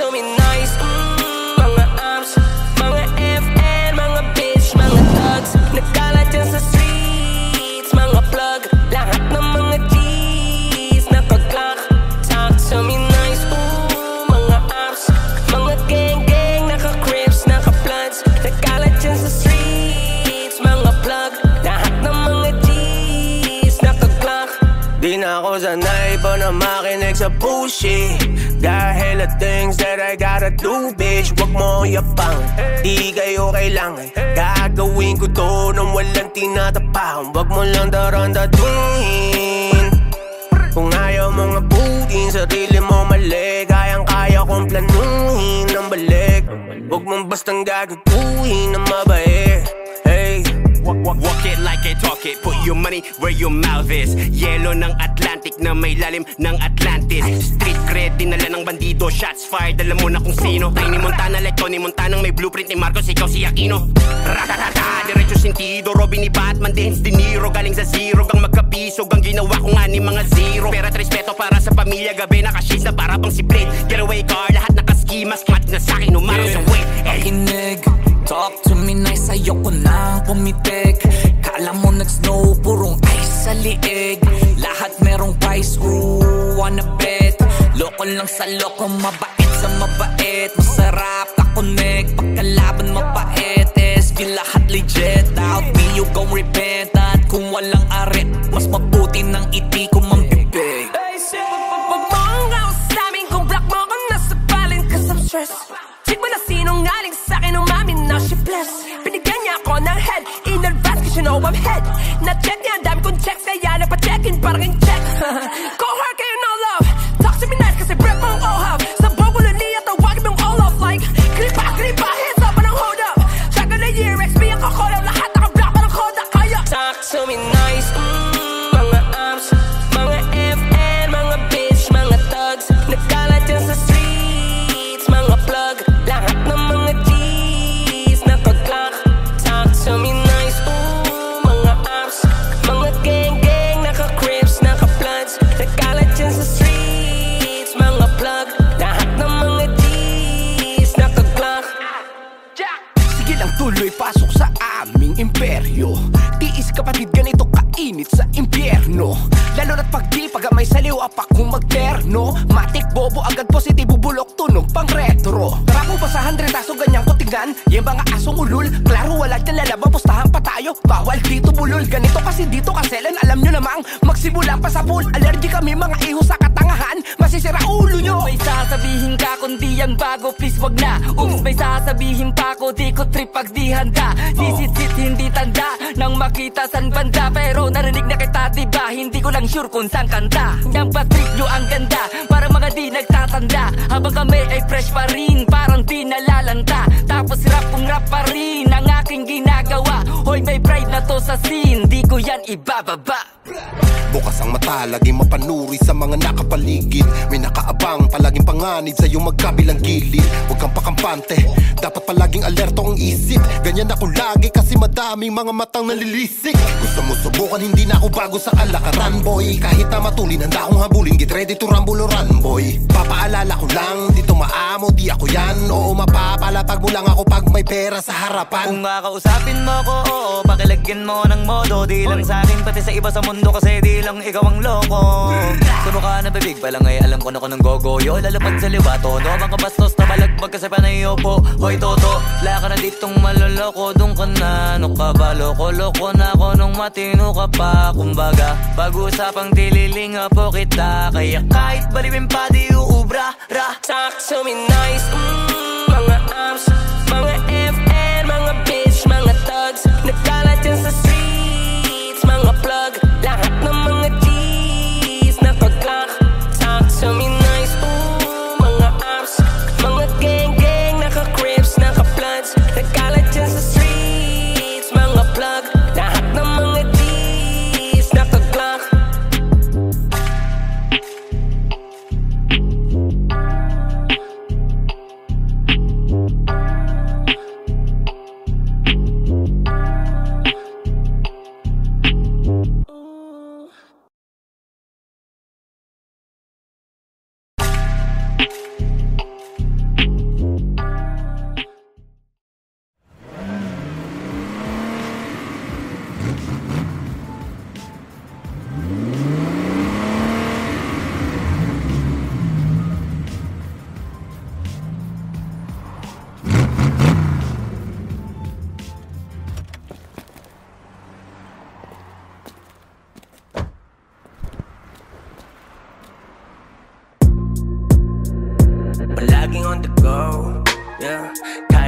to me nice, mga amps, mga FN, mga bitch, mga thugs. Nagkalat dyan sa streets, mga plug. Lahat ng mga G's nakaglock. Talk to me nice, mga amps, mga gang-gang, naka-crips, naka-bloods. Nagkalat dyan sa streets, mga plug. Lahat ng mga G's nakaglock. Di na ako sanay pa na makinig sa bullshit. Got hella things that I gotta do, bitch. Wag mo yapang, di kayo kailangan. Gagawin ko to nang walang tinatapakan. Wag mo lang darandatuhin. Kung ayaw mong abutin, sarili mo mali. Kayang-kaya kong planuhin ng balik. Wag mong bastang gagaguhin ng mabait. Hey, walk it like I talk it. Put your money where your mouth is. Yelo ng Atlantic na may lalim ng Atlantis. Street cred, dinala ng bandido. Shots fired, alam mo na kung sino. Tiny Montana like Tony Montana, may blueprint ni Marcos, ikaw si Aquino. Ratatata, diretso sentido. Robin ni Batman, Dance De Niro. Galing sa zero, gang magkapisog. Ang ginawa ko nga ni mga zero. Pera at respeto para sa pamilya. Gabi nakashades na para pang si Blade. Getaway car, lahat nakaski. Mas mat na sa'kin, umaraw sa weight. Kinig, talk to me nice, ayoko nang pumitik. Kala mo nag-snow, purong ice sa liig. Lahat merong price, ooh, wanna bet. Loko lang sa loko, mabait sa mabait. Masarap ka-connect, pagkalaban mapait. SB lahat legit, out me you gon' repent. At kung walang arit, mas mabuti ng iti ko mambibig. wag mo ang sa'min kung black mo ako nasa balin. Cause I'm stressed. Check mo na sinungaling sa'kin, umamin na she blessed. Binigyan niya ako ng head in advance cause you know I'm head. Na-check niya, ang dami kong checks, kaya napa-check-in parang in check. Go hard kayo no love, talk to me nice kasi breath mong ohab. Sa bogulo niya, tawagin mong all off like Kripa, hands up, anong hold up. Check on the year, XP ang kakolab, lahat naka-block, parang Kodak kaya. Talk to me nice, mga amps, mga FN, mga bitch, mga thugs. Nagkalat dyan sa streets, mga plug. Lahat ng mga G's nakaglock. Talk to me nice, mga amps, mga gang-gang, naka-crips, naka-bloods. Nagkalat dyan sa streets, mga plug. Lahat ng mga G's nakaglock. Sige lang tuloy, pasok sa aming imperyo. Tiis kapatid, ganito kainit sa impyerno. Lalo na't pag di pagamay saliw, apak kung magterno. Matik bobo, agad positibo, bulok, tunog pang retro. Tara po ba sa 100 aso, ganyang ko tignan. Yung mga asong ulul, klaro wala dyan lalaban, pustahan pa tayo. Bawal dito bulol, ganito kasi dito kaselan. Alam nyo namang, magsimulan pa sa pool. Allergy kami mga iho sa katangahan, masisira ulo nyo. May sasabihin ka kundi yan bago, please wag na. Oops, may sasabihin pa ko, di ko trip pag di handa. Di sit-sit, hindi tanda, nang makita san banda. Pero narinig na kita, diba? Hindi ko lang sure kung saan kanta. Yang batrip nyo ang ganda, para mga di nagtatanda. Habang kami ay fresh pa rin, parang di nalalanta. Tapos rap kung rap pa rin, ang aking ginagawa. Hoy, may pride na to sa scene, di ko yan ibababa. Bukas ang mata, laging mapanuri sa mga nakapaligid. May nakaabang, palaging panganib sa iyong magkabilang gilid. Huwag kang pakampante, dapat palaging alerto ang isip. Ganyan ako lagi kasi madaming mga matang nalilisik. Gusto mo subukan, hindi na ako bago sa kalakaran, boy. Kahit na matulin, handa akong habulin. Get ready to rumble or run, boy. Papaalala ko lang, dito maamo, di ako yan. Oo, mapapalatag mo lang ako pag may pera sa harapan. Kung kakausapin mo ko, oo, pakilagyan mo ng modo. Di lang sa akin, pati sa iba sa mundo, kasi di lang ikaw ang loko. Suno ka na bibig, palang ay alam ko na ko ng gogoyo. Lalapad sa liwato, no, mga bastos na balagbag kasi panay po. Hoy toto, wala ka na ditong maloloko. Doon ka na, ano ka ba, loko-loko na ako nung matino ka pa. Kumbaga, pag-usapang dililinga po kita. Kaya kahit balibin pa di uubra, ra. Talk to me nice, mga amps, mga FN, mga bitch, mga thugs. Nagkalat dyan sa streets, mga plug. Lahat ng mga G's nakaglock. Talk to me nice, mga amps, mga gang-gang, naka-crips, naka-bloods. Nagkalat dyan sa streets, mga plug. Lahat ng mga G's nakaglock.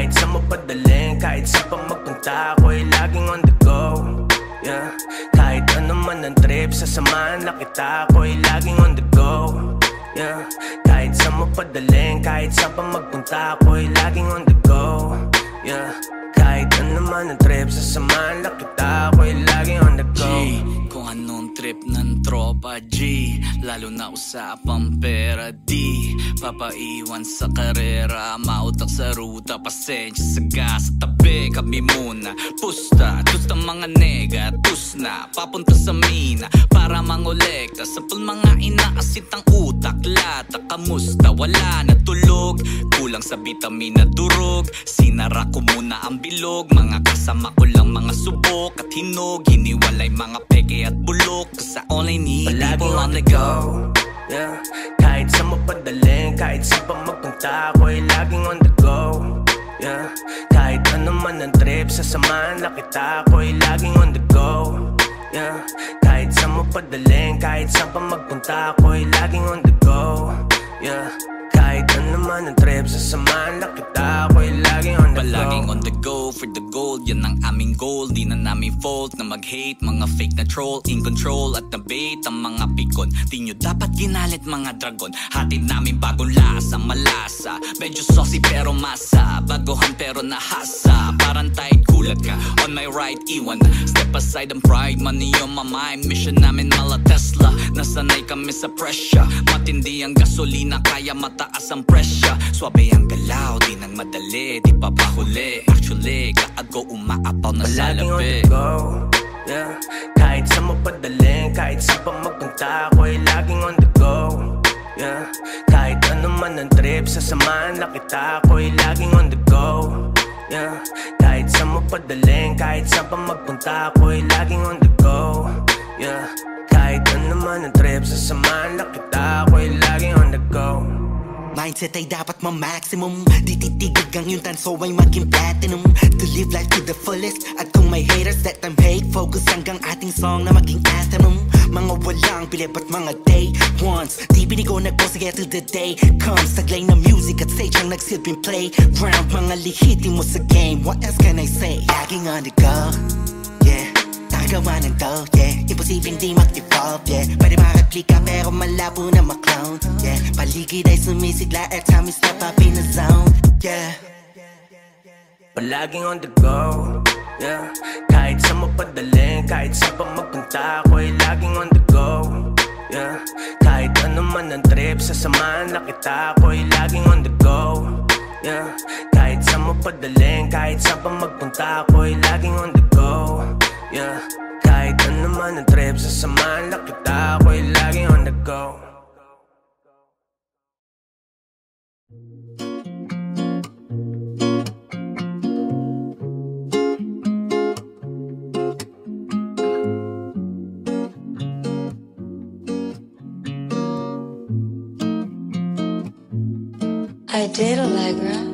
Kahit sa mapadaling, kahit sa pa magpunta, ako'y laging on the go. Yeah. Kahit ano man ang trip, sasamahan na kita, ako'y laging on the go. Yeah. Kahit sa mapadaling, kahit sa pa magpunta, ako'y laging on the go. Yeah. Kahit ano man ang trip, sasamahan na kita, ako'y laging on the go. G, kung anong trip ng tropa G, lalo na usapang pera di papaiwan sa karera, mautak sa ruta, pasensya sa gas sa tabi, kami muna pusta, tusta mga nega, tus na papunta sa mina para mangolekta sa pul mga inaasit ang utak, lata kamusta, wala na tulog, kulang sa vitamina durog, sinara ko muna ang bilog, mga kasama ko lang mga subok at hinog, hiniwalay mga peke at bulok, sa online need people on the go. Yeah. Kahit sa mapadaling, kahit sa pa magpunta, ako'y laging on the go. Yeah. Kahit ano man ang trip, sasamahan na kita, ako'y laging on the go. Yeah. Kahit sa mapadaling, kahit sa pa magpunta, ako'y laging on the go. Yeah. Kahit ano man ang trip, sasamahan na kita, ako'y laging on the go. Palaging on the go for the gold, yan ang aming goal. Di na namin fault na mag-hate, mga fake na troll, in control at na-bait ang mga pikon. Di nyo dapat ginalit mga dragon, hatid namin bagong lasa, malasa, medyo saucy pero masa, bagohan pero nahasa, parang tight gulat ka, on my right iwan, step aside ang pride, money on my mind, mission namin mala Tesla, nasanay kami sa pressure, matindi ang gasolina, kaya mataas ang presya, swabe ang galaw, di nang madali, di pa pahuli, actually, kaago umaapaw na sa labi. Yeah. Kahit sa mapadaling, kahit sa pa magpunta, ako'y laging on the go. Yeah. Kahit ano man ang trip, sasamahan na kita, ako'y laging on the go. Yeah. Kahit sa mapadaling, kahit sa pa magpunta, ako'y laging on the go. Yeah. Kahit ano man ang trip, sasamahan na kita, ako'y laging on the go. Mindset ay dapat ma-maximum, di titigil ang yung tanso ay maging platinum. To live life to the fullest, at kung may haters let them hate, focus hanggang ating song na maging anthem. Mga walang bilip at mga day ones, di binigo nagposige till the day comes. Taglay na music at stage ang nagsilbing play round, mga lihitin mo sa game, what else can I say? Laging on the go, yeah. Gawa ng dough, yeah. Imposibleng di mag-evolve, yeah. Pwede makaklika pero malabo na ma-clone, yeah. Paligid ay sumisigla every time we step up in the zone, yeah. Palaging on the go, yeah. Kahit sa mapadaling, kahit sa pa magpunta, ako'y laging on the go, yeah. Kahit ano man ang trip, sasamahan na kita, ako'y laging on the go, yeah. Kahit sa mapadaling, kahit sa pa magpunta, ako'y laging on the go, yeah. Kahit ano man ang trip, sasamahan na kita, ako'y laging on the go. I did Allegra.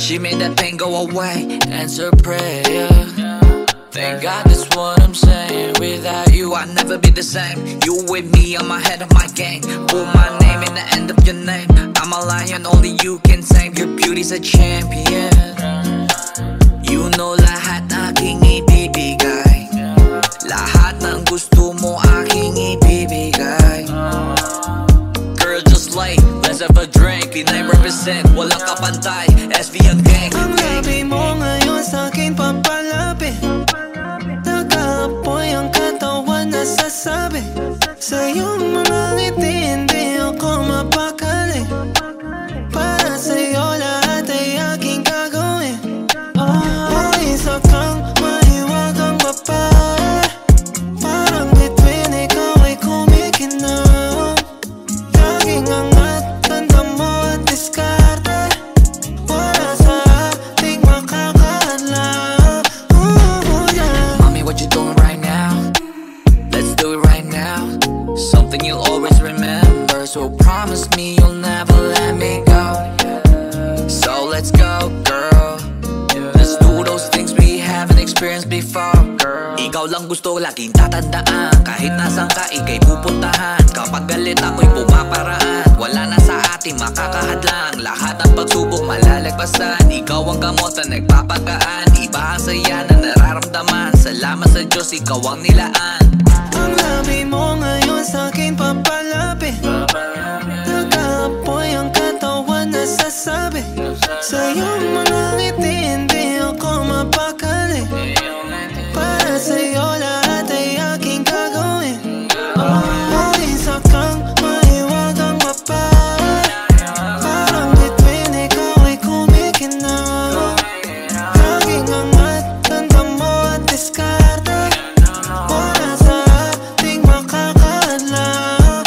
She made that pain go away, answer prayer. Thank God that's what I'm saying. Without you I'd never be the same. You with me, I'm ahead of my game. Put my name in the end of your name. I'm a lion, only you can tame. Your beauty's a champion. You know lahat aking ibibigay, lahat ng gusto mo aking ibibigay. Girl, just like, let's have a drink. Pinay represent, walang kapantay. SV ang gang. Ang labi mo ngayon sa'kin papalapit, nag-aapoy ang katawan na sasabi. Sa iyong mga ngiti So promise me you'll never let me go. So let's go, girl. Let's do those things we haven't experienced before, girl. Ikaw lang gusto laging tatandaan. Kahit nasan ka, ika'y pupuntahan. Kapag galit ako'y pumaparaan. Wala na sa ating makakahadlang. Lahat ng pagsubok malalagpasan. Ikaw ang gamot na nagpapagaan. Iba ang saya na nararamdaman. Salamat sa Diyos, ikaw ang nilaan. Ang labi mo ngayon sa'kin papalapit. Nag-aapoy ang katawan na sasabi. Sa'yo mga ngiti, hindi ako mapakali. Para sa'yo lahat ay aking gagawin. Isa kang mahiwagang mapahal. Parang bituin ikaw ay kumikinaw. Laging angat, ganda mo at diskarte. Wala sa ating makakadlaw.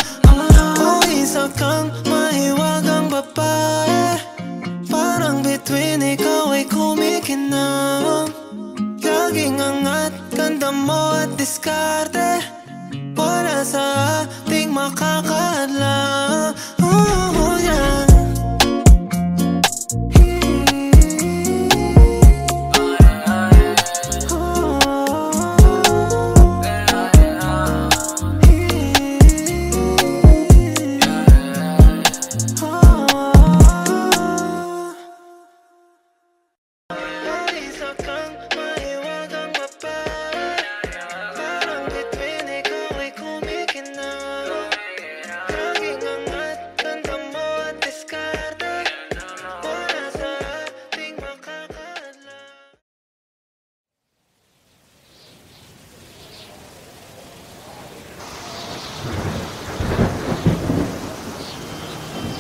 Isa kang mahiwagang babae. Parang bituin ikaw ay kumikinaw. Laging angat, ganda mo at diskarte. Wala sa ating makakadlaw. Yeah.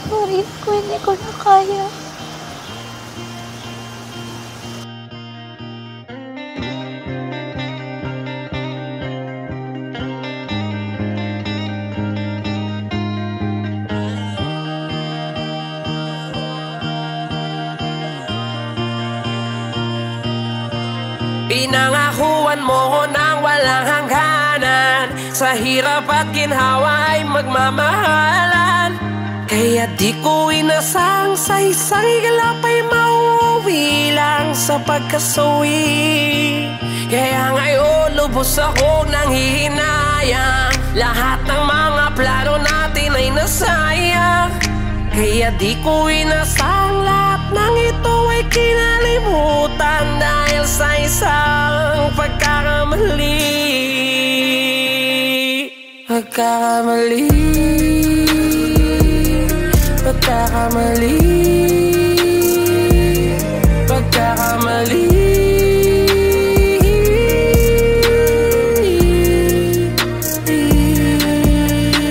Sorry ko, hindi ko na kaya. Pinangakuan mo ko ng walang hangganan. Sa hirap at ginhawa ay magmamahalan. Kaya di ko inasang sa isang igalap ay mauwi lang sa pagkasawi. Kaya ngayon lubos ako ng hihinayang. Lahat ng mga plano natin ay nasayang. Kaya di ko inasang lahat ng ito ay kinalimutan dahil sa isang pagkakamali. Pagkakamali. Pagkakamali. Pagkakamali.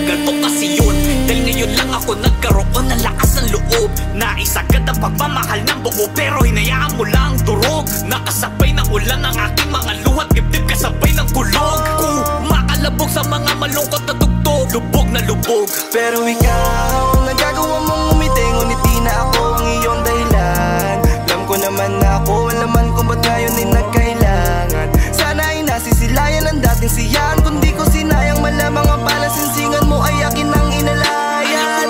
Ganto kasi yun, dahil ngayon lang ako nagkaroon ng lakas ng loob. Naisagad ang pagmamahal ng buo, pero hinayaan mo lang durog. Nakasabay ng ulan ang aking mga luhat, dibdib kasabay ng kulog. Makalabog sa mga malungkot na tugtog, lubog na lubog. Pero ikaw, nagagawa mong umiti, ngunit di na ako ang iyong dahilan. Alam ko naman na ako, alaman kung ba't ngayon ay nagkailangan. Sana ay nasisilayan ang dating siyan, kundi ko sinayang malamang ang palasinsingan mo ay akin ang inalayan.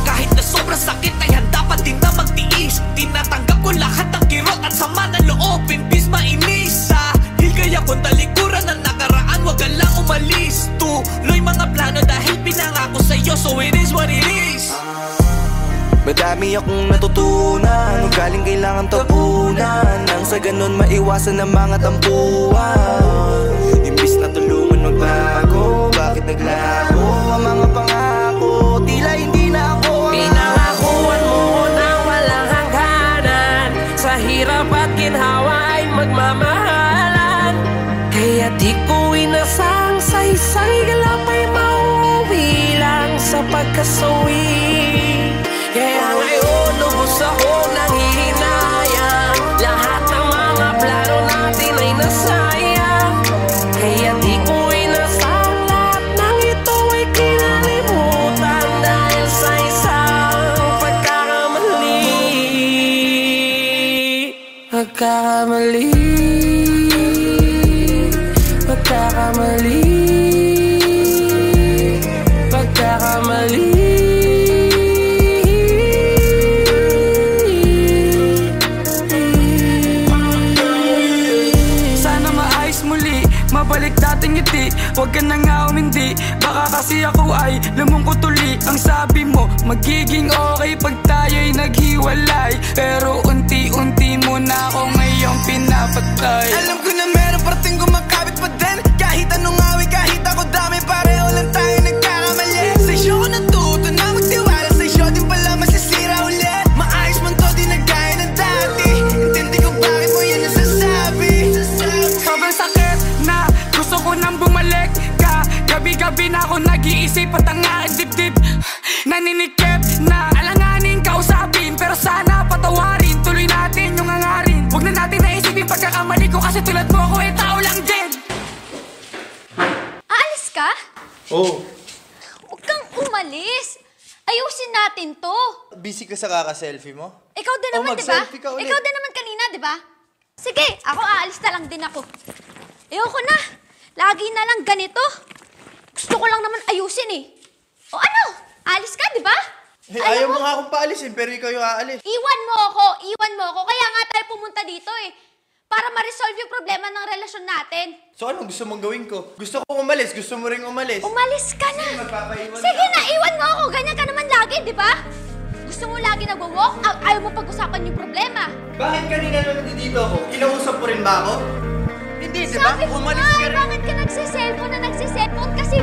Kahit na sobrang sakit ay handa pa din na magtiis. Tinatanggap ko lahat ng kirot at sama ng loob, imbis mainis. Hilgay akong talikuran ng nakaraan, wag ka lang umalis. Tuloy mga plano dahil pinangako sa'yo, so it is what it is. Madami akong natutunan, galing kailangan tapunan, nang sa ganun maiwasan ang mga tampuan. Imbis na tulungan magbago, bakit naglago ang mga pangako? Tila hindi na ako pinangakuan mo ng walang hangganan. Sa hirap at ginhawa ay magmamahalan. Kaya di ko inasang sa isang igalap ay mauwi lang sa pagkasawi. Kaya ngayon lubos ako ng hihinayang. Lahat ng mga plano natin ay nasayang. Kaya di ko inasang lahat ng ito ay kinalimutan dahil sa isang pagkakamali. Pagkakamali. Pagkakamali. Pagkakamali. ka na nga umindi. Baka kasi ako ay lumungkot uli. Ang sabi mo, magiging okay pag tayo'y naghiwalay. Pero unti-unti mo na ako ngayong pinapatay. Alam ko na meron parating kumakabit pa din. Kahit anong away, kahit ako dami, pareho lang tayo nagkakamali. Sa isyo ko natuto na magtiwala, sa isyo din pala masisira ulit. Maayos man to, di nagaya ng dati. Intindi ko bakit mo yan nasasabi. Sobrang sakit na gusto ko nang bumalik ka. Gabi-gabi na ako nag-iisip at ang aking dibdib naninikip na alanganin kausapin. Pero sana patawarin, tuloy natin yung hangarin. Huwag na natin naisipin pagkakamali ko, kasi tulad mo ako tao lang din. Aalis ka? Oo. Huwag kang umalis. Ayusin natin to. Busy ka sa kaka-selfie mo? Ikaw din naman, di ba? mag-selfie ka ulit. Ikaw din naman kanina, di ba? Sige, ako aalis na lang din ako. Ayoko na. Lagi na lang ganito. Gusto ko lang naman ayusin eh. O ano? Alis ka, di ba? Ayaw mo nga akong paalisin, pero ikaw yung aalis. Iwan mo ako. Kaya nga tayo pumunta dito eh. Para ma-resolve yung problema ng relasyon natin. So anong gusto mong gawin ko? Gusto ko umalis, gusto mo ring umalis. Umalis ka na. Magpapaiwan Sige na, iwan mo ako. Ganyan ka naman lagi, di ba? Gusto mo lagi nagwo-walk out, ayaw mo pag-usapan yung problema. Bakit kanina nung nandito ako? Kinausap mo rin ba ako? Hindi, di ba? Umalis ka rin. Bakit ka nagsiselfon? Kasi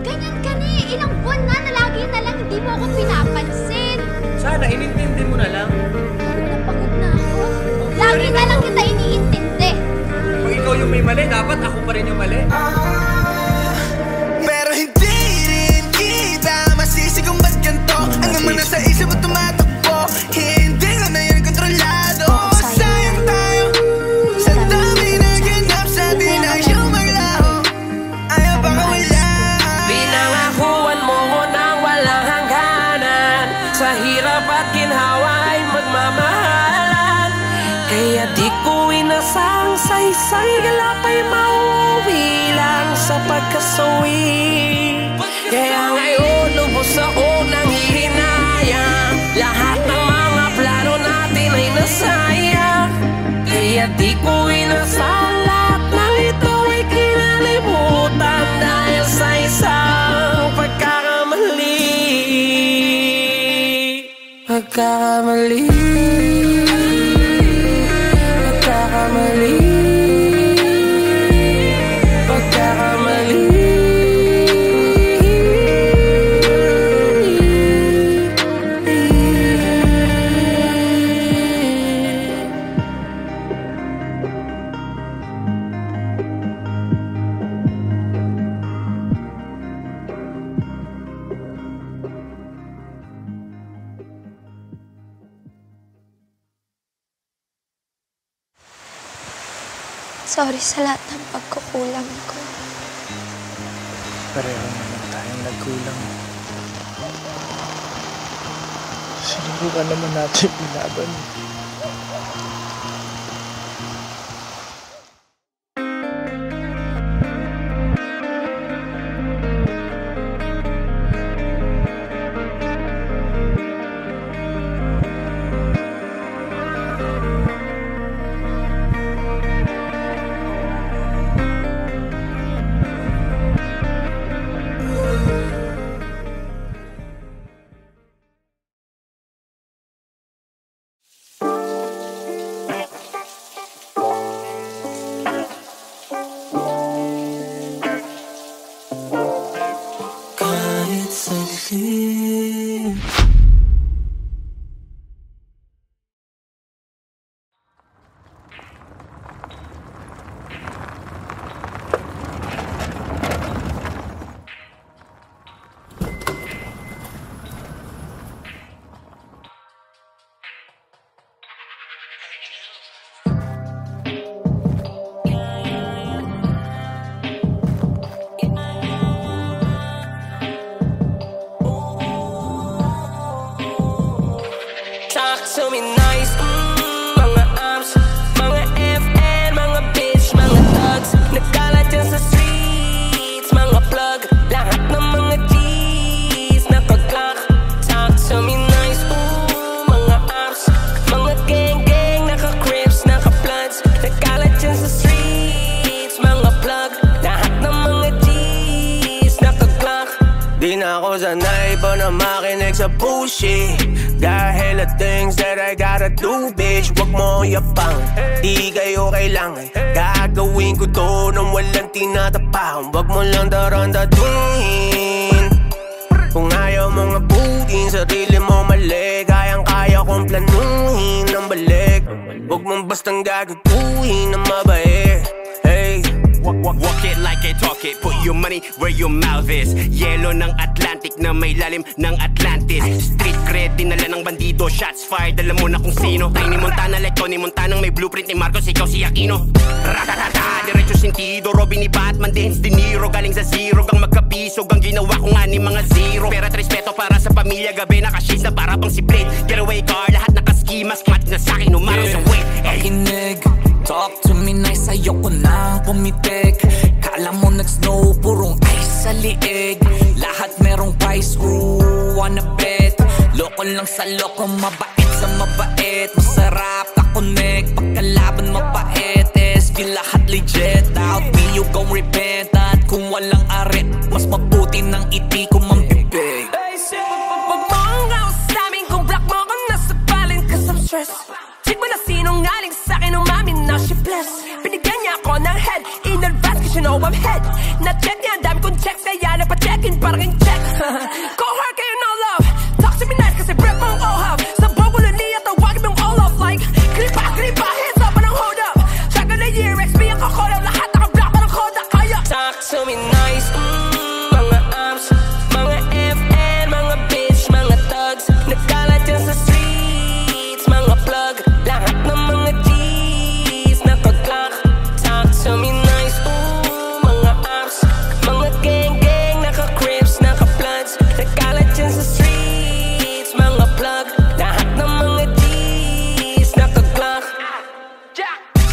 ganyan ka na eh. Ilang buwan na lagi na lang hindi mo ako pinapansin. Sana, inintindi mo na lang. Pagod na ako. Lagi na lang kita iniintindi. Kung ikaw yung may mali, dapat ako pa rin yung mali. Pero hindi rin kita masisi kung ba't ganito. Ang naman nasa isip mo tumatakbo, hindi ko na yun kontrolado. Sayang tayo sa dami na ganap sa atin ay siyang maglaho. Ayaw pa kawala. Pinangakuan mo ko nang walang hangganan. Sa hirap at ginhawa ay magmamahalan. Kaya di ko inasang saysay galapay mauwi lang sa pagkasawi. Kaya ngayon lubos ako ng hihinayang. Lahat ng mga plano natin ay nasayang. Kaya di ko inasang lahat ng ito ay kinalimutan dahil sa isang pagkakamali. Sorry sa lahat ng pagkukulang ko. Pareho naman tayong nagkulang. Sinubukan naman natin ilaban. sanay pa na makinig sa pussy. Got hella things that I gotta do, bitch. Wag mo yapang, di kayo kailangan. Gagawin ko to nang walang tinatapakan. Wag mo lang darandaduhin. Kung ayaw mong abutin, sarili mo mali. Kayang-kaya kong planuhin ng balik. Wag mong bastang gagaguhin ng mabait. Hey, walk it like I talk it. Put your money where your mouth is. Yelo ng Atlantic na may lalim ng Atlantis. Street cred, dinala ng bandido. Shots fired, alam mo na kung sino. Tiny Montana like Tony Montana, may blueprint ni Marcos, ikaw si Aquino. Ratatata, diretso sentido. Robin ni Batman, Dance De Niro. Galing sa zero, gang magkapisog. Ang ginawa ko nga ni mga zero. Pero at respeto para sa pamilya. Gabi nakashades na para pang si Blade. Getaway car, lahat nakaskimas. Match na sa'kin, umaraw sa weight. Pakinig, talk to me nice, ayoko nang pumitik. Kala mo nag-snow, purong ice sa liig. Lahat merong price, ooh, wanna bet. Loko lang sa loko, mabait sa mabait. Masarap ka-connect, pagkalaban mapait. SB lahat legit, out me you gon' repent. At kung walang arit, mas mabuti ng iti ko mambibig. Wag mo ang raos sa'min kung black mo ako nasa palin. Cause I'm stressed. Check mo na sinungaling sa'kin, umamin na she blessed. Binigyan niya ako ng head in advance cause you know I'm head. Na-check niya, ang dami kong checks, kaya napacheck-in parang yung check. Go hard kayo no love, talk to me nice kasi breath mong ohab. Sa bogulo niya, tawagin mong all off like Kripa, hands up, anong hold up. Check on the year, XP ang kakolab, lahat naka-block, parang Kodak, kaya talk to me nice, mga arms, mga FN, mga bitch, mga thugs. Nagkalat yan sa streets, mga plug. Lahat ng mga G's nakaglock. Talk to me nice, mga arms, mga gang-gang, naka-crips, naka-bloods. Nagkalat yan sa streets, mga plug. Lahat ng mga G's nakaglock.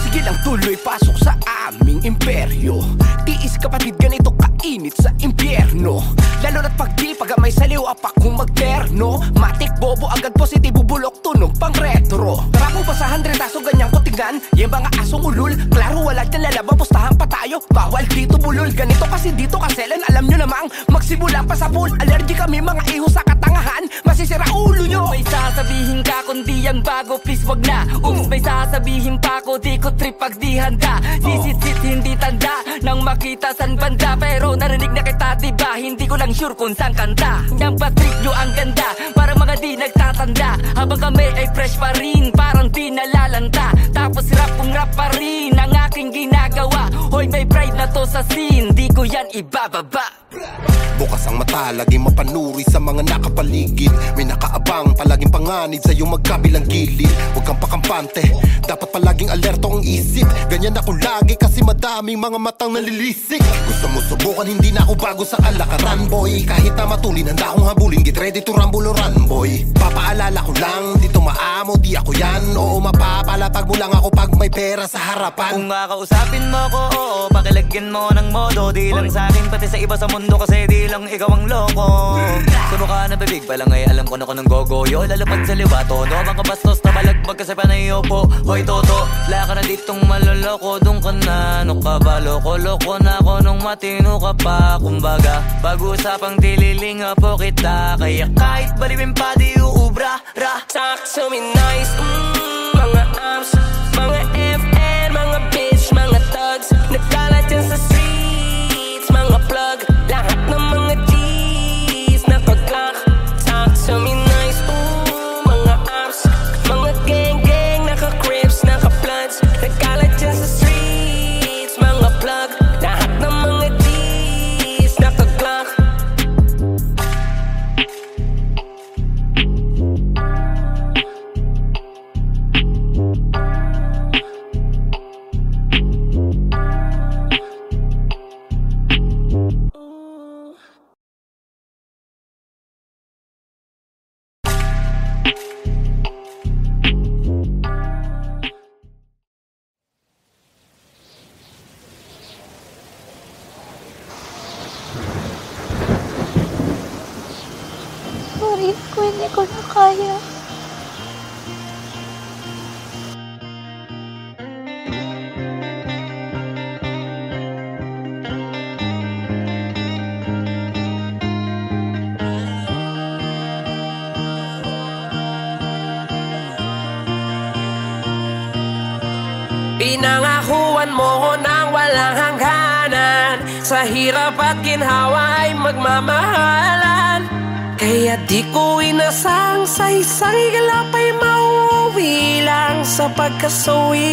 Sige lang tuloy, pasok sa aming imperyo. Tiis kapatid, ganito kainit sa impyerno. Lalo na't pag di pagamay sa liwa pa kung magterno. Matik bobo, agad positibo, bulok, tunog pang retro. Tara po ba sa 100 aso, ganyang ko tignan. Yung mga asong ulul, klaro wala dyan lalabang, pustahan pa tayo. Bawal dito bulol, ganito kasi dito kaselan. Alam nyo namang, magsimulan pa sa pool. Allergy kami mga iho sa katangahan, masisira ulo nyo. May sasabihin ka kundi ang bago, please wag na. Oops, may sasabihin pa ko, di ko trip pag di handa. Di sit-sit, hindi tanda, nang makita san banda. Pero narinig na kita, diba? Hindi ko lang sure kung saan kanta. Yang patrip nyo ang ganda, para mga di nagtatanda. Habang kami ay fresh pa rin, parang di nalalanta. Tapos rap kung rap pa rin ang aking ginagawa. Hoy, may pride na to sa scene, di ko yan ibababa. Bukas ang mata, laging mapanuri sa mga nakapaligid. May nakaabang, palaging panganib sa iyong magkabilang gilid. Huwag kang pakampante, dapat palaging alerto ang isip. Ganyan ako lagi kasi madaming mga matang nalilisik. Gusto mo subukan, hindi na ako bago sa kalakaran, boy. Kahit na matulin, handa akong habulin, get ready to rumble or run, boy. Papaalala ko lang, dito maamo, di ako yan. Oo, mapapalatag mo lang ako pag may pera sa harapan. Kung kakausapin mo ko, oo, pakilagyan mo ng modo. Di lang sa akin, pati sa iba sa mundo, kasi di lang ikaw ang loko. Suno ka na bibig, palang ay alam ko na ko ng gogoyo. Lalapag sa liwato, no, mga bastos na balagbag kasi panay po. Hoy toto, wala ka na ditong maloloko. Doon ka na, ano ka ba, loko-loko na ako nung matino ka pa. Kumbaga, pag-usapang dililinga po kita. Kaya kahit balibin pa di uubra, ra. Talk to me nice, mga arms, mga FN, mga bitch, mga thugs. Nagkalat yan sa streets, mga plug. Lahat ng mga G's nakaglock. Talk to me nice, mga arms, mga gang-gang, naka-crips, naka-bloods. Nagkalat yan sa streets, mga plug. Lahat ng mga G's nakaglock. Sorry ko, hindi ko na kaya. Pinangakuan mo ko ng walang hangganan, sa hirap at ginhawa ay magmamahalan. Kaya di ko inasang sa isang igalap ay mauwi lang sa pagkasawi.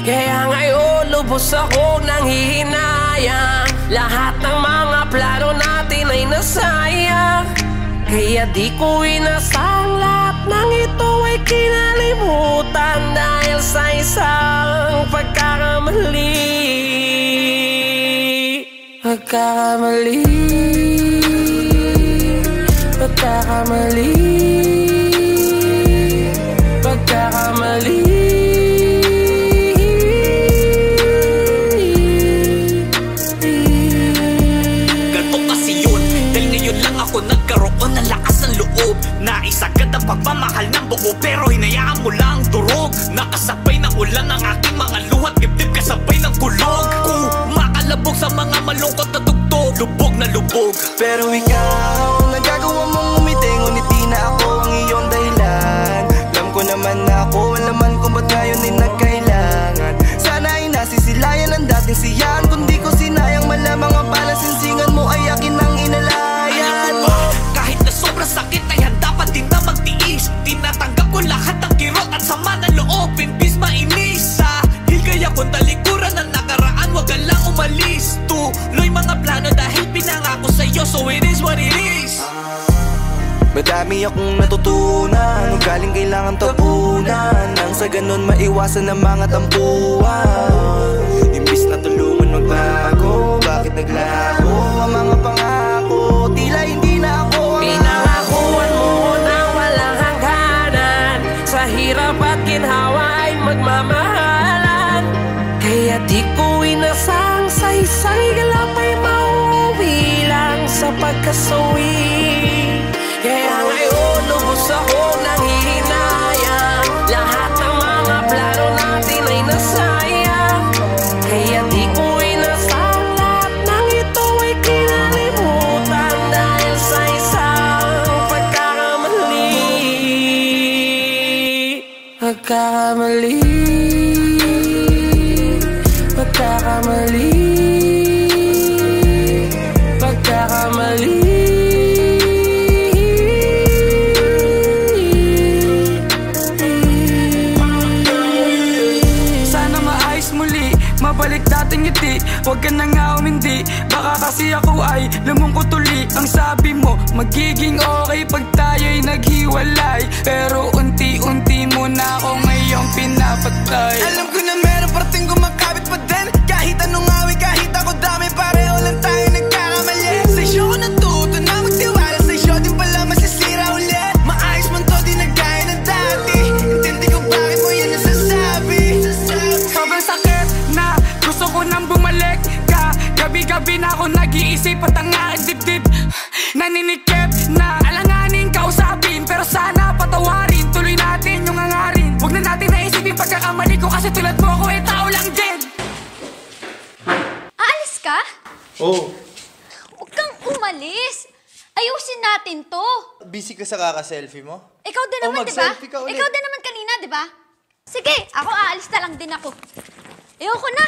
Kaya ngayon lubos ako nang hihinayang, lahat ng mga plano natin ay nasayang. Kaya di ko inasang lahat ng ito ay kinalimutan dahil sa isang pagkakamali. Pagkakamali, pagkakamali, pagkakamali. Ganto kasi yun, dahil ngayon lang ako nagkaroon ng lakas ng loob. Naisagad ang pagmamahal ng buo, pero hinayaan mo lang durog. Nakasabay ng ulan ang aking mga luhat, dibdib kasabay ng kulog. Makalabog sa mga malungkot na tugtog, lubog na lubog. Pero ikaw, nagagawa mong umiti, ngunit di na ako ang iyong dahilan. Alam ko naman na ako, alaman kung ba't ngayon ay nagkailangan. Sana ay nasisilayan ang dating siyan, kundi ko sinayang malamang ang palasinsingan mo ay akin ang inalayan. Kahit na sobrang sakit ay handa pa din na magtiis. Tinatanggap ko lahat ng kirot at sama ng loob, imbis mainis. Higay akong talikuran ng nakaraan, wag ka lang umalis. Tuloy mga plano dahil pinangako sa'yo, so it is what it is. Madami akong natutunan, galing kailangan tapunan, nang sa ganun maiwasan ang mga tampuan. Imbis na tulungan magbago, bakit naglaho ang mga pangako? Tila hindi na ako ang pinangakuan mo ng walang hangganan, sa hirap at ginhawa ay magmamahalan. Kaya di ko inasang sa isang igalap ay mauwi lang sa pagkasawi. Kaya ngayon lubos ako nang hihinayang, lahat ng mga plano natin ay nasayang. Kaya di ko inasang lahat ng ito ay kinalimutan dahil sa isang pagkakamali. Pagkakamali, pagkakamali, pagkakamali. Mabalik dating ngiti, huwag ka na nga umindi. Baka kasi ako ay lumungkot uli. Ang sabi mo, magiging okay pag tayo'y naghiwalay. Pero unti-unti mo na ako ngayong pinapatay. Alam ko na meron parting kumakabit pa din. Kahit anong away, kahit ako dami, pareho lang tayo nagkakamali. Sa isyo ko natuto na magtiwala, sa isyo din pala masisira ulit. Maayos man to, di nagkaya ng dati. Intindi ko bakit mo yan nasasabi. Sobrang sakit na gusto ko nang bumalik ka. Gabi-gabi na ako nag-iisip at ang aking dibdib naninikip na alanganin kausapin. Pero sana patawarin, tuloy natin yung hangarin. Huwag na natin naisipin pagkakamali ko, kasi tulad mo ako eh tao lang din. Aalis ka? Oo. Huwag kang umalis. Ayusin natin to. Busy ka sa kaka-selfie mo? Ikaw din naman, di ba? mag-selfie ka ulit. Ikaw din naman kanina, di ba? Sige, ako aalis na lang din ako. Ayoko na.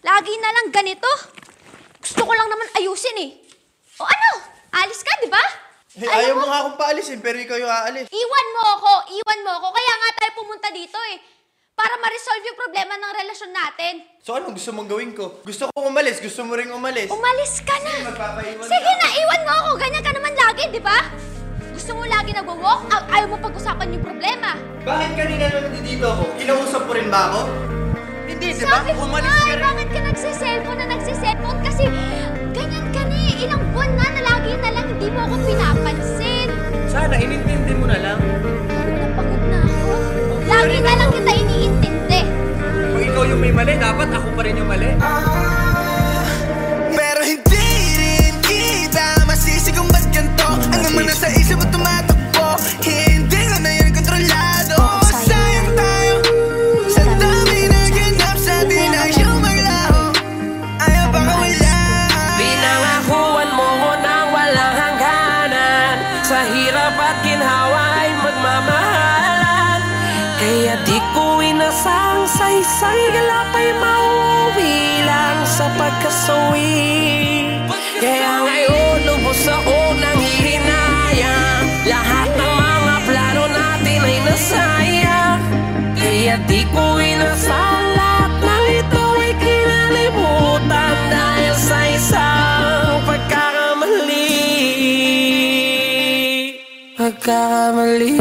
Lagi na lang ganito. Gusto ko lang naman ayusin eh. O ano? Alis ka, di ba? Hey, ayaw mo nga akong paalisin, pero ikaw yung aalis. Iwan mo ako. Kaya nga tayo pumunta dito eh. Para ma-resolve yung problema ng relasyon natin. So anong gusto mong gawin ko? Gusto ko umalis, gusto mo ring umalis. Umalis ka na. Magpapaiwan Sige na, iwan mo ako. Ganyan ka naman lagi, di ba? Gusto mo lagi nagwo-walk out, ayaw mo pag-usapan yung problema. Bakit kanina nung nandito ako, kinausap mo rin ba ako? Hindi, di ba? Umalis ka rin. Bakit ka nagsiselfon? Kasi ganyan ka na eh. Ilang buwan na lagi na lang hindi mo ako pinapansin. Sana, inintindi mo na lang. Pagod na ako. Lagi na lang kita iniintindi. Kung ikaw yung may mali, dapat ako pa rin yung mali. Pero hindi rin kita masisi kung ba't ganito. Ang naman nasa isip mo tumatakbo, hindi ko na yun kontrolado. Sayang tayo sa dami na ganap sa atin ay siyang maglaho. Ayaw pa kawala. Pinangakuan mo ko ng walang hangganan, sa hirap at ginhawa ay magmamahalan. Kaya di ko inasang sa isang galapay mauwi lang sa pagkasawi. Kaya ngayon lubos ako ng hihinayang, lahat ng mga plano natin ay nasayang. Kaya di ko inasang lahat ng ito ay kinalimutan dahil sa isang pagkakamali. Pagkakamali.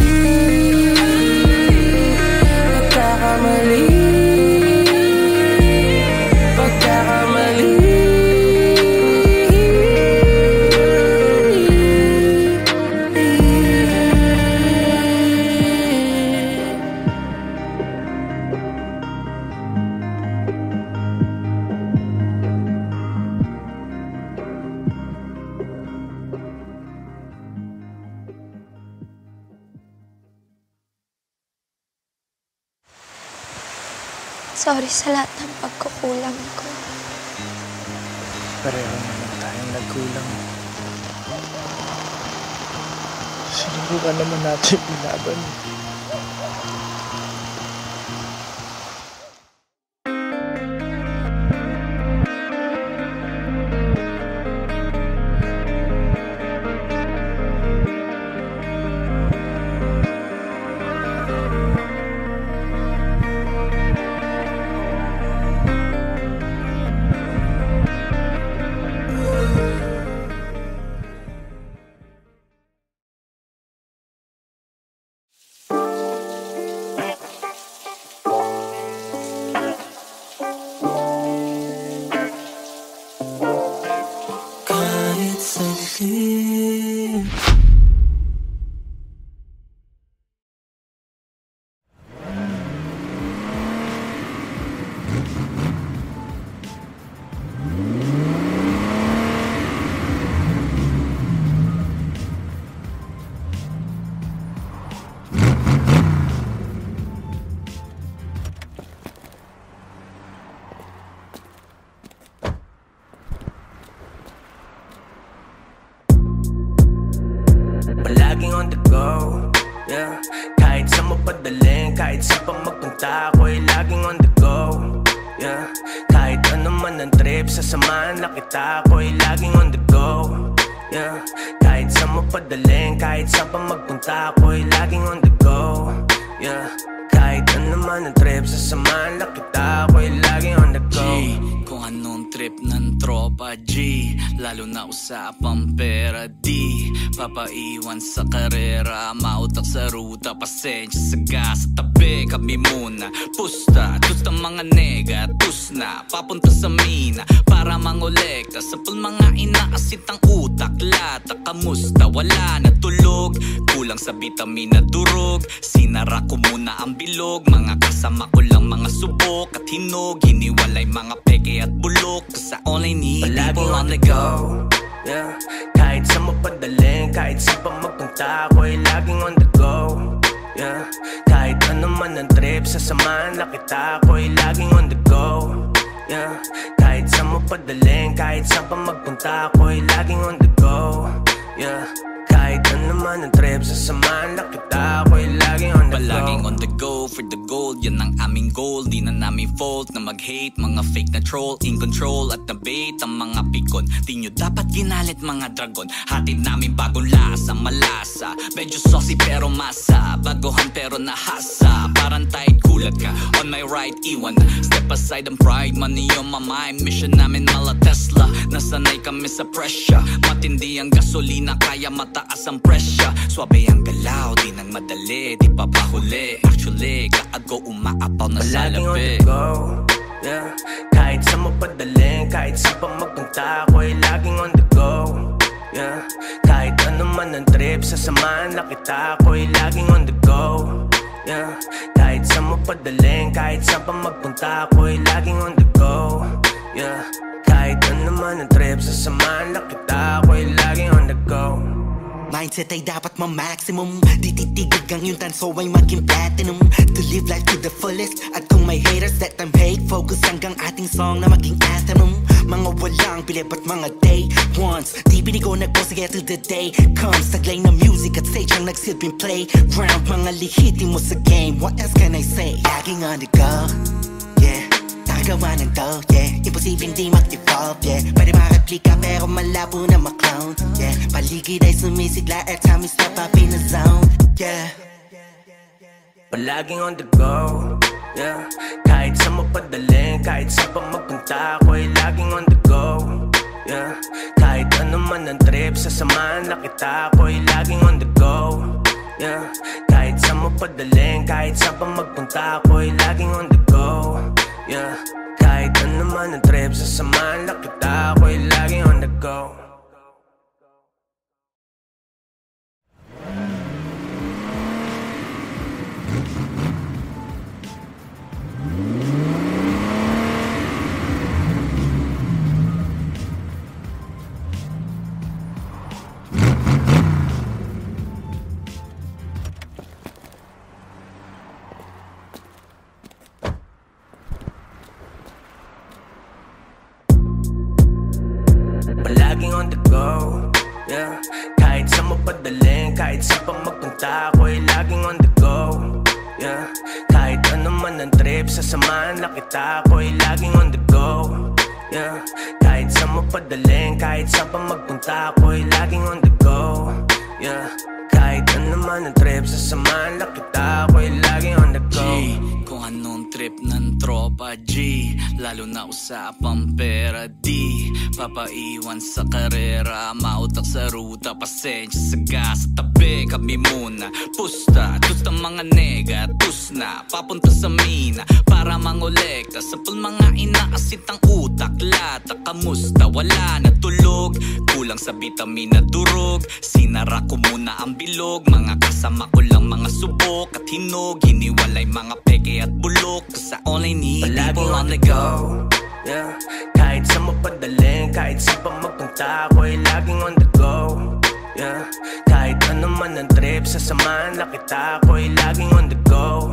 Sorry sa lahat ng pagkukulang ko. Pareho naman tayong nagkulang. Sinubukan naman natin ilaban. Palaging on the go, yeah. Kahit sa mapadaling, kahit sa pang magpunta, ako'y laging on the go, yeah. Kahit ano man ang trip, sasamahan na kita, ako'y laging on the go, yeah. Kahit sa mapadaling, kahit sa pang magpunta, ako'y laging on the go, yeah. Kahit ano man ang trip, sasamahan na kita, ako'y laging on the go. G, kung anong trip ng tropa G, lalo na usapang pera di papaiwan sa karera, mautak sa ruta, pasensya sa gas sa tabi. Kami muna, pusta, tusta mga nega, tus na, papunta sa mina para mangolekta sa pul mga inaasit ang utak. Lata, kamusta, wala na tulog, kulang sa vitamina durog, sinara ko muna ang bilog. Mga kasama ko lang mga subok at hinog, hiniwalay mga peke at bulok. Cause I only need people on the go, yeah. Kahit sa mapadaling, kahit sa pang magpunta, ako'y laging on the go, yeah. Kahit ano man ang trip, sasamahan na kita, ako'y laging on the go, yeah. Kahit sa mapadaling, kahit sa pang magpunta, ako'y laging on the go, yeah. Kahit ano man ang trip, sasamahan na kita, ako'y laging on the go. Palaging on the go for the gold, yan ang aming goal. Di na namin fault na mag-hate, mga fake na troll. In control at nabait ang mga pikon. Di nyo dapat ginalit mga dragon. Hatid namin bagong lasa, malasa, medyo saucy pero masa, bagohan pero nahasa. Parang tight, gulat ka, on my right, iwan na. Step aside ang pride, money on my mind. Mission namin mala Tesla, nasanay kami sa pressure. Matindi ang gasolina, kaya mataas ang presya. Swabe ang galaw, di nang madali, di pa pahuli. Actually, kaago umaapaw na sa labi. Yeah. Kahit sa mapadaling, kahit sa pang magpunta, ako'y laging on the go, yeah. Kahit ano man ang trip, sasamahan na kita, ako'y laging on the go, yeah. Kahit sa mapadaling, kahit sa pang magpunta, ako'y laging on the go, yeah. Kahit ano man ang trip, sasamahan na kita, ako'y laging on the go. Mindset ay dapat ma-maximum, di titigil ang yung tanso ay maging platinum. To live life to the fullest, at kung may haters let them hate, focus hanggang ating song na maging anthem. Mga walang bilip at mga day ones, di binigo nagpo sige till the day comes. Taglay na music at stage ang nagsilbing playground. Mga lihitin mo sa game, what else can I say? Laging on the go, yeah. Nakagawa ng dough, yeah. Imposibleng di mag-evolve, yeah. Pwede makareplika pero malabo na ma-clone, yeah. Paligid ay sumisigla every time we step up in the zone, yeah. Palaging on the go, yeah. Kahit sa mapadaling, kahit sa pang magpunta, ako'y laging on the go, yeah. Kahit ano man ang trip, sasamahan na kita, ako'y laging on the go, yeah. Kahit sa mapadaling, kahit sa pang magpunta, ako'y laging on the go, yeah. Kahit ano man ang trip, sasamahan na kita, ako'y laging on the go. Palaging on the go, yeah. Kahit sa mapadaling, kahit sa pang magpunta, ako'y laging on the go, yeah. Kahit ano man ang trip, sasamahan na kita, ako'y laging on the go, yeah. Kahit sa mapadaling, kahit sa pang magpunta, ako'y laging on the go, yeah. Kahit ano man ang trip, sasamahan na kita, ako'y laging on the go. G, kung anong trip ng tropa G, lalo na usapang pera di papaiwan sa karera, mautak sa ruta, pasensya sa gas sa tabi, kami muna pusta, tusta mga nega, tus na papunta sa mina para mangolekta sa pul mga inaasit ang utak, lata kamusta, wala na tulog, kulang sa vitamina durog, sinara ko muna ang bilog, mga kasama ko lang mga subok at hinog, hiniwalay mga peke at bulok, sa online need people on the go, yeah. Kahit sa mapadaling, kahit sa pang magpunta, ako'y laging on the go, yeah. Kahit ano man ang trip, sasamahan na kita, ako'y laging on the go,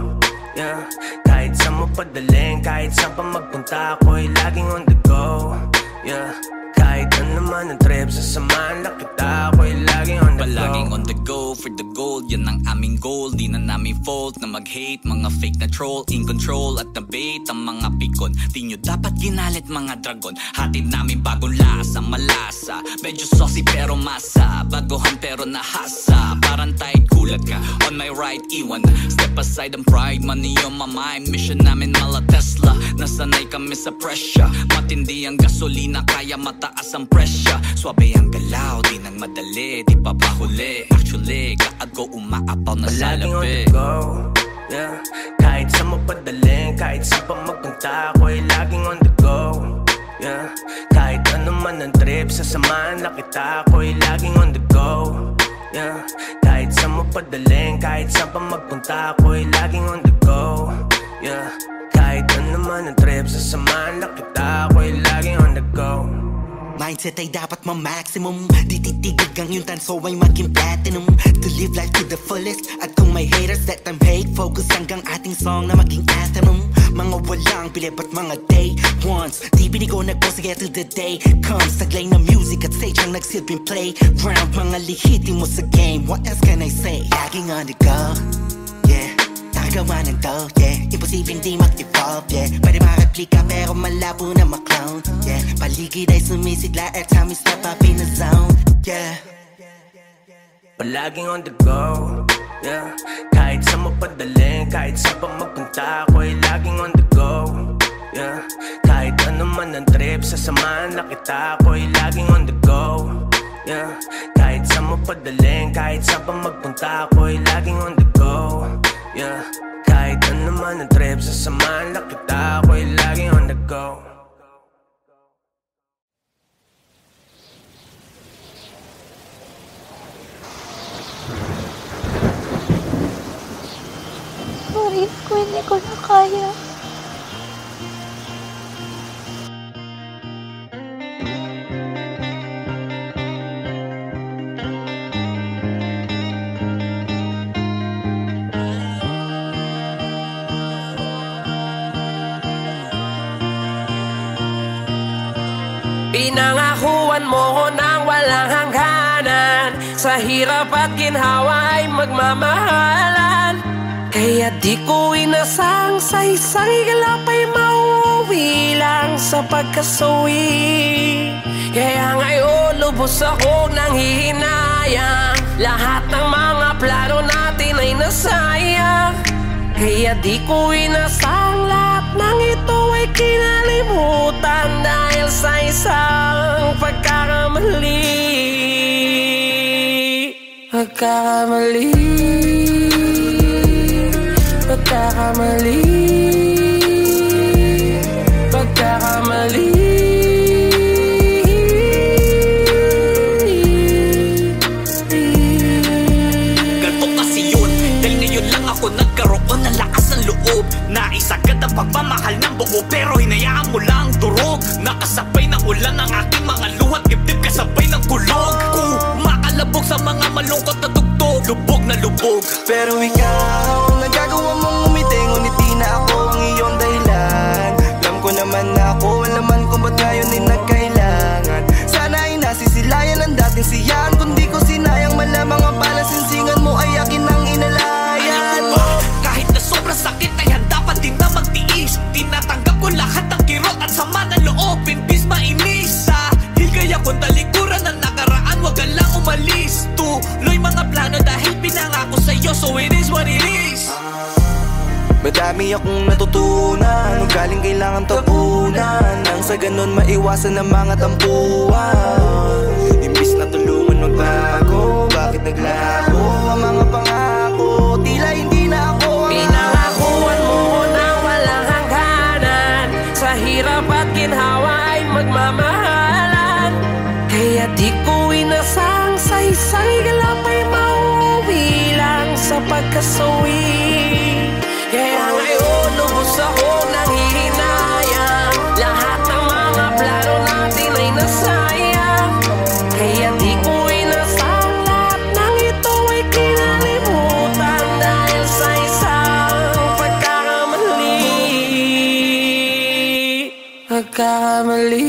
yeah. Kahit sa mapadaling, kahit sa pang magpunta, ako'y laging on the go, yeah. Kahit ano man ang trip, sasamahan na kita, ako'y laging on the go. Palaging on the go for the gold, yan ang aming goal. Di na namin fault na mag-hate, mga fake na troll, in control at na-bait ang mga pikon. Di nyo dapat ginalit mga dragon, hatid namin bagong lasa, malasa, medyo saucy pero masa, bagohan pero nahasa, parang tight kulat ka, on my right iwan na, step aside ang pride, money on my mind, mission namin mala Tesla, nasanay kami sa presya, matindi ang gasolina, kaya mataas ang presya, swabe ang galaw, di nang madali, di pa pahuli, actually, kaago umaapaw na sa labi. Palaging on the go, yeah. Kahit sa mapadaling, kahit sa pang magpunta, ako'y laging on the go, yeah. Kahit ano man ang trip, sasamahan na kita, ako'y laging on the go, yeah. Kahit sa mapadaling, kahit sa pang magpunta, ako'y laging on the go, yeah. Kahit ano man ang trip, sasamahan na kita, ako'y laging on the go. Mindset ay dapat ma-maximum, di titigil gang yung tanso ay maging platinum. To live life to the fullest, at kung may haters let them hate, focus hanggang ating song na maging anthem. Mga walang bilip at mga day ones, di binigo nagposige till the day comes. Taglay na music at stage ang nagsilbing playground. Mga lihitin mo sa game, what else can I say? Laging on the go, yeah. Nakagawa ng dough, yeah. Imposibleng di mag-evolve, yeah. Pwede makareplika pero malabo na ma-clone, yeah. Paligid ay sumisigla every time we step up in the zone, yeah. Palaging on the go, yeah. Kahit sa mapadaling, kahit sa pang magpunta, ako'y laging on the go, yeah. Kahit ano man ang trip, sasamahan na kita, ako'y laging on the go, yeah. Kahit sa mapadaling, kahit sa pang magpunta, ako'y laging on the go, yeah. Kahit ano man ang trip, sasamahan na kita, ako'y laging on the go. Sorry ko, hindi ko na kaya. Pinangakuan mo ko ng walang hangganan, sa Sa hirap at ginhawa ay magmamahalan. Kaya di ko inasang sa isang igalapay mauwi lang sa pagkasawi. Kaya ngayon lubos ako nang hihinayang. Lahat ng mga plano natin ay nasayang. Kaya di ko inasang lahat ng ito ay kinalimutan dahil sa isang pagkakamali. Pagkakamali, pagkakamali, pagkakamali. Ganto kasi yun, dahil ngayon lang ako nagkaroon ng lakas ng loob. Naisagad ang pagmamahal ng buo, pero hinayaan mo lang durog. Nakasabay ng ulan ang aking mga luhat, dibdib kasabay ng kulog. Makalabog sa mga malungkot na tugtog, lubog na lubog. Pero ikaw, nagagawa mong umiti, ngunit di na ako ang iyong dahilan. Alam ko naman na ako ang laman kung ba't ngayon ay nagkailangan. Sana ay nasisilayan ang dating siyahan, kundi ko sinayang malamang ang palasinsingan mo ay akin ang inalayan. Alam mo ba, kahit na sobrang sakit ay handa pa din na magtiis. Tinatanggap ko lahat ng kirot at sama ng loob, imbis mainis. Dahil kaya kung talikuran ng nakaraan, wag ka lang umalis. Tuloy mga plano dahil pinangako sa'yo, so it is what it is. Madami akong natutunan, nung galing kailangan tapunan, nang sa ganun maiwasan ang mga tampuan. Imbis na tulungan magbago, bakit naglago ang mga pangako? Tila hindi na ako pinangakuan mo nang walang hangganan. Sa hirap at ginhawa ay magmamahalan. Kaya di ko inasang sa isang igalapay mauwi lang sa pagkasawi. Kaya ngayon lubos ako nang hihinayang. Lahat ng mga plano natin ay nasayang. Kaya di ko inasang lahat ng ito ay kinalimutan dahil sa isang pagkakamali. Pagkakamali,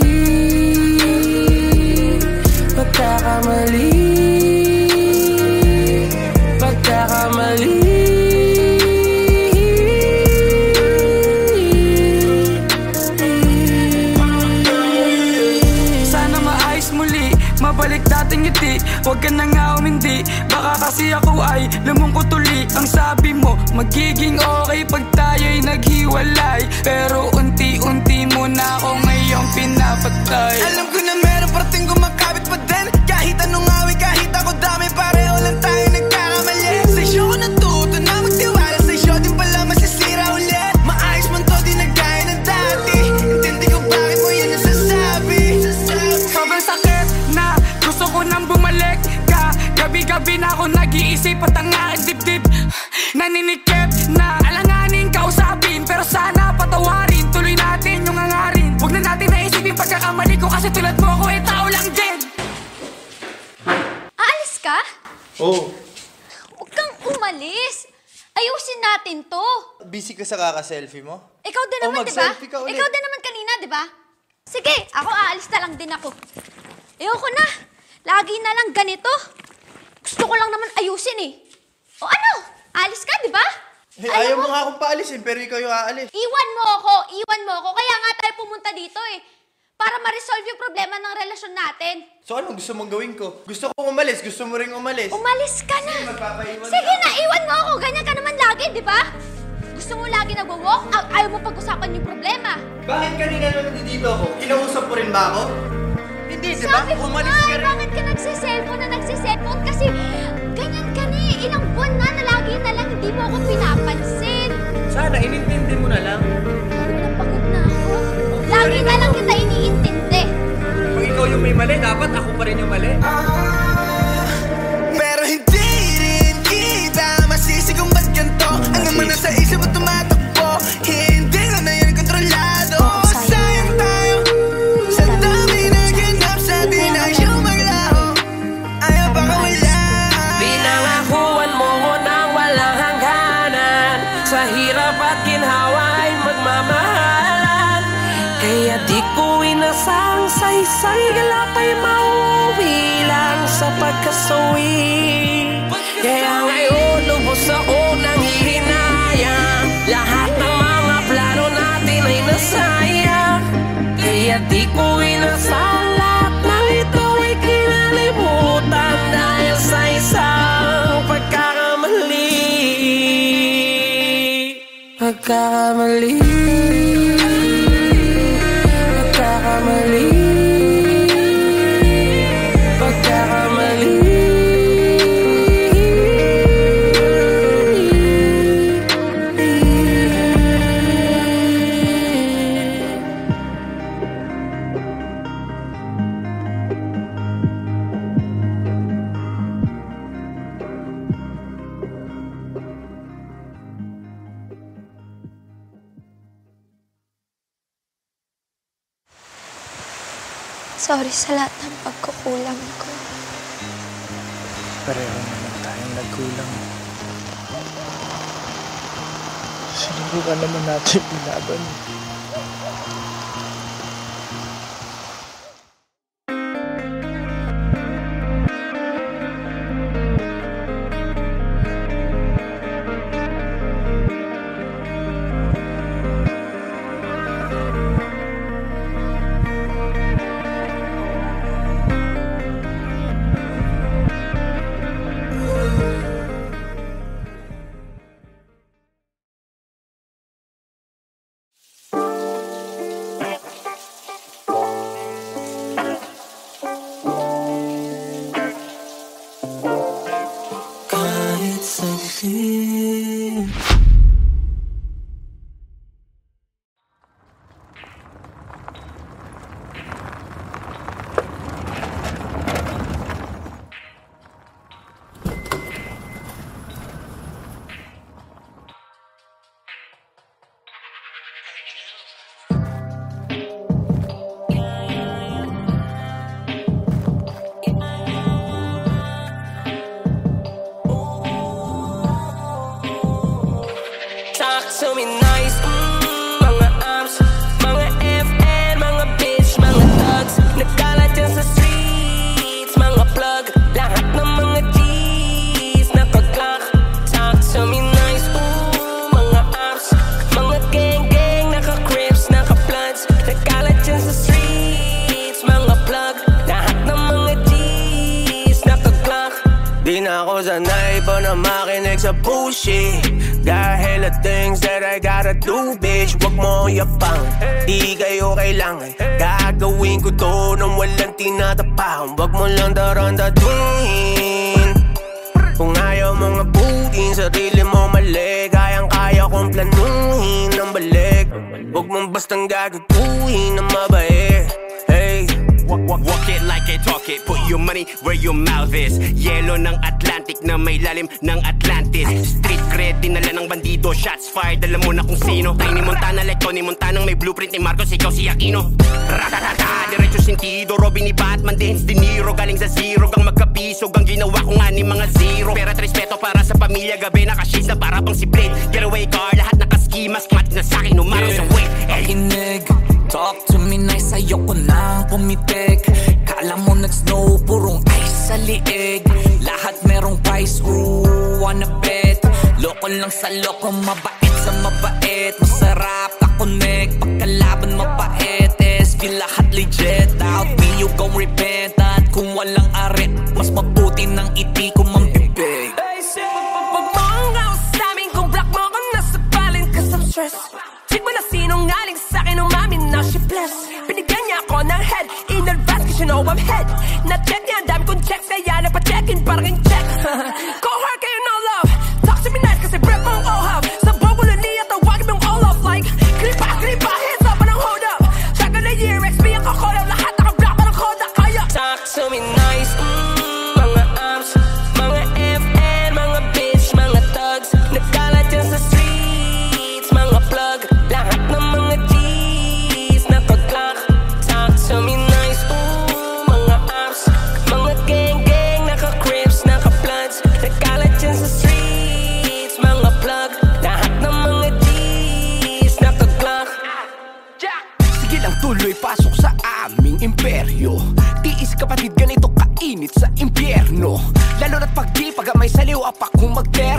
pagkakamali, pagkakamali. Sana maayos muli, mabalik dating ngiti. Huwag ka na nga umindi, baka kasi ako ay lumungkot uli. Ang sabi mo, magiging okay pag tayo'y naghiwalay. Pero unti-unti mo na ako ngayong pinapatay. Alam ko na meron parating kumakabit pa din. Kahit anong awi, kahit ako dami, pareho lang tayo nagkakamali. Sa isyo ko natuto na magtiwala, sa isyo din pala masisira ulit. Maayos man to, di na gaya ng dati. Intindi ko bakit mo yan nasasabi. Sobrang sakit na gusto ko nang bumalik ka. Gabi-gabi na ako nag-iisip at ang aking dibdib naninikip na alanganin kausapin. Pero sana patawarin, tuloy natin yung hangarin. Huwag na natin naisipin pagkakamali ko, kasi tulad mo ako ay tao lang din. Aalis ka? Oo. Huwag kang umalis. Ayusin natin to. Busy ka sa kaka-selfie mo? Ikaw din naman, di ba? mag-selfie ka ulit. Ikaw din naman kanina, di ba? Sige, ako aalis na lang din ako. Ayoko na. Lagi na lang ganito. Gusto ko lang naman ayusin eh. O ano? Aalis ka, di ba? Hey, ayaw mo nga akong paalisin, pero ikaw yung aalis. Iwan mo ako. Kaya nga tayo pumunta dito eh. Para ma-resolve yung problema ng relasyon natin. So anong gusto mong gawin ko? Gusto ko umalis, gusto mo ring umalis. Umalis ka na. Sige, magpapaiwan Sige na, iwan mo ako. Ganyan ka naman lagi, di ba? Gusto mo lagi nagwo-walk out, ayaw mo pag-usapan yung problema. Bakit kanina nung nandito ako? Kinausap mo rin ba ako? Hindi, di ba? Sabi ko Umalis nga, ka rin. bakit ka nagsiselfone Kasi ganyan ka na eh. Ilang buwan na lagi na lang hindi mo ako pinapansin. Sana, inintindi mo na lang. Pagod na ako. Lagi na lang kita iniintindi. Kung ikaw yung may mali, dapat ako pa rin yung mali. Pero hindi rin kita masisi kung ba't ganito. Ang naman nasa isip mo tumatakbo, hindi ko na yan kontrolado. Sayang tayo sa dami na ganap sa di na yung maglaho. Ayaw pa kawala. Pinangakuan mo ko nang walang hangganan. Sa hirap at ginhawa ay magmamahalan. Kaya di ko inasang sa isang igalapay mauwi lang sa pagkasama. masawi. Kaya ngayon lubos ako ng hihinayang. Lahat ng mga plano natin ay nasayang. Kaya di ko inasalat na ito ay kinalimutan dahil sa isang pagkakamali. Pagkakamali. Pagkakamali. Pagkakamali. Sorry sa lahat ng pagkukulang ko. Pareho naman tayong nagkulang. Sinubukan naman natin ilaban. To me nice, mga amps, mga FN, mga bitch, mga thugs. Nagkalat yan sa streets, mga plug. Lahat ng mga G's, nakaglock. Talk to me nice, mga amps, mga gang-gang, naka-crips, naka-bloods. Nagkalat yan sa streets, mga plug. Lahat ng mga G's, nakaglock. Di na ako sanay pa na makinig sa bullshit. Got hella things that I gotta do, bitch. Wag mo yapang, di kayo kailangan. Gagawin ko to nang walang tinatapakan. Wag mo lang darandaduhin. Kung ayaw mong abutin, sarili mo mali. Kayang-kaya kong planuhin ng balik. Wag mong bastang gagaguhin ng mabait. Hey, walk it like I talk it. Put your money where your mouth is. Yelo ng Atlantic na may lalim ng Atlantis. Street cred, dinala ng bandido. Shots fired, alam mo na kung sino. Tiny Montana like Tony Montana, may blueprint ni Marcos, ikaw si Aquino. Ratatata, diretso sentido. Robin ni Batman, Dance De Niro. Galing sa zero, gang magkapisog. Ang ginawa ko nga ni mga zero. Pera at respeto para sa pamilya. Gabi naka-shades na para pang si Blade. Getaway car, lahat naka-ski mask. Match na sa'kin, umaraw sa weight. Pakinig, talk to me nice, ayoko nang pumitik. Kala mo nag-snow, purong ice sa liig. Lahat merong price, ooh, wanna bet. Loko lang sa loko, mabait sa mabait. Masarap ka-connect, pagkalaban mapait. SB lahat legit, out me you gon' repent. At kung walang arit, mas mabuti ng iti ko mambibig. Pagbangaw sa amin, kung black mo ako nasa palin. Cause I'm stressed. Check mo na sinungaling sa'kin, umamin na she blessed. Binigyan niya ako ng head in advance cause you know I'm head. Na-check niya, ang dami kong checks, kaya nagpa-check-in parang yung check. Go hard kayo, no love. Talk to me nice kasi breath mong ohab. Sa bogulo niya, tawagin mong all off like Kripa, hands up, anong hold up. Tagal na year, XP ang kakolab. Lahat naka-block, parang koda kaya. Talk to me nice, mga amps, mga FN, mga bitch, mga thugs. Nagkalat yan sa streets, mga plug. Lahat ng mga G's, nakaglock. Talk to me nice, mga amps, mga gang-gang, naka-crips, naka-bloods. Nagkalat yan sa streets, mga plug. Lahat ng mga G's, nakaglock. Sige lang tuloy, pasok sa aming imperyo. Tiis kapatid, ganito kainit sa impyerno.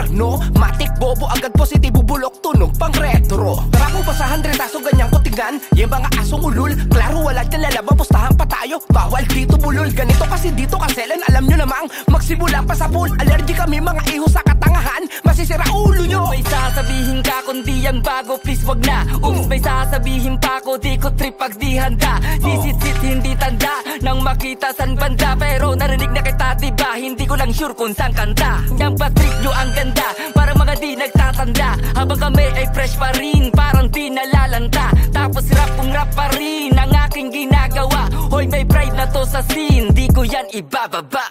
moderno. Matik bobo agad positibo bulok tunog pang retro. Tara po pa sa 100 aso ganyan ko tingnan. Yung mga asong ulul, klaro wala dyan lalaban, pustahan pa tayo. Bawal dito bulol, ganito kasi dito kaselan. Alam nyo namang magsimula pa sa pool. Allergy kami mga iho sa katangahan, masisira ulo nyo. May sasabihin ka kundi yan bago, please wag na. May sasabihin pa ko, di ko trip pag di handa. Sisit-sit hindi tanda nang makita san banda. Pero narinig na kita diba, hindi ko lang sure kung saan kanta. Yang patrip nyo ang ganda, parang mga di nagtatanda. Habang kami ay fresh pa rin, parang di nalalanta. Tapos rap kung rap pa rin ang aking ginagawa. Hoy may pride na to sa scene, di ko yan ibababa.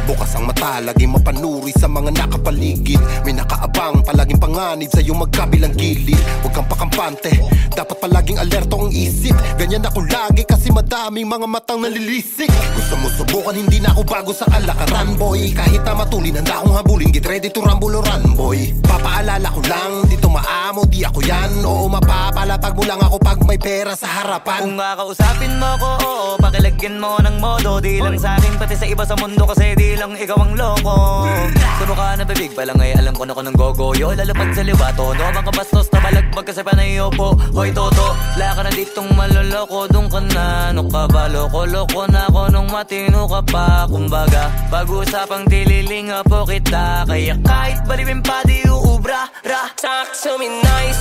Bukas ang mata, laging mapanuri sa mga nakapaligid. May nakaabang, palaging panganib sa iyong magkabilang gilid. Huwag kang pakampante, dapat palaging alerto ang isip. Ganyan ako lagi kasi madaming mga matang nalilisik. Gusto mo subukan, hindi na ako bago sa kalakaran, boy. Kahit na matulin, handa akong habulin. Get ready to rumble or run, boy. Papaalala ko lang, dito maamo, di ako yan. Oo, mapapalatag mo lang ako pag may pera sa harapan. Kung kakausapin mo ko, oo, pakilagyan mo ng modo. Di lang sa akin, pati sa iba sa mundo kasi di lang ikaw ang loko. Suno ka na bibig pa lang ay alam ko na ko ng gogoyo. Lalapad sa liwato, no mga bastos na balagbag kasi panayo po. Hoy toto, wala ka na ditong maloloko. Doon ka na, ano ka ba, loko-loko na ako nung matino ka pa. Kumbaga, pag-usapang dililinga po kita. Kaya kahit baliwin pa di uubra, ra. Talk to me nice,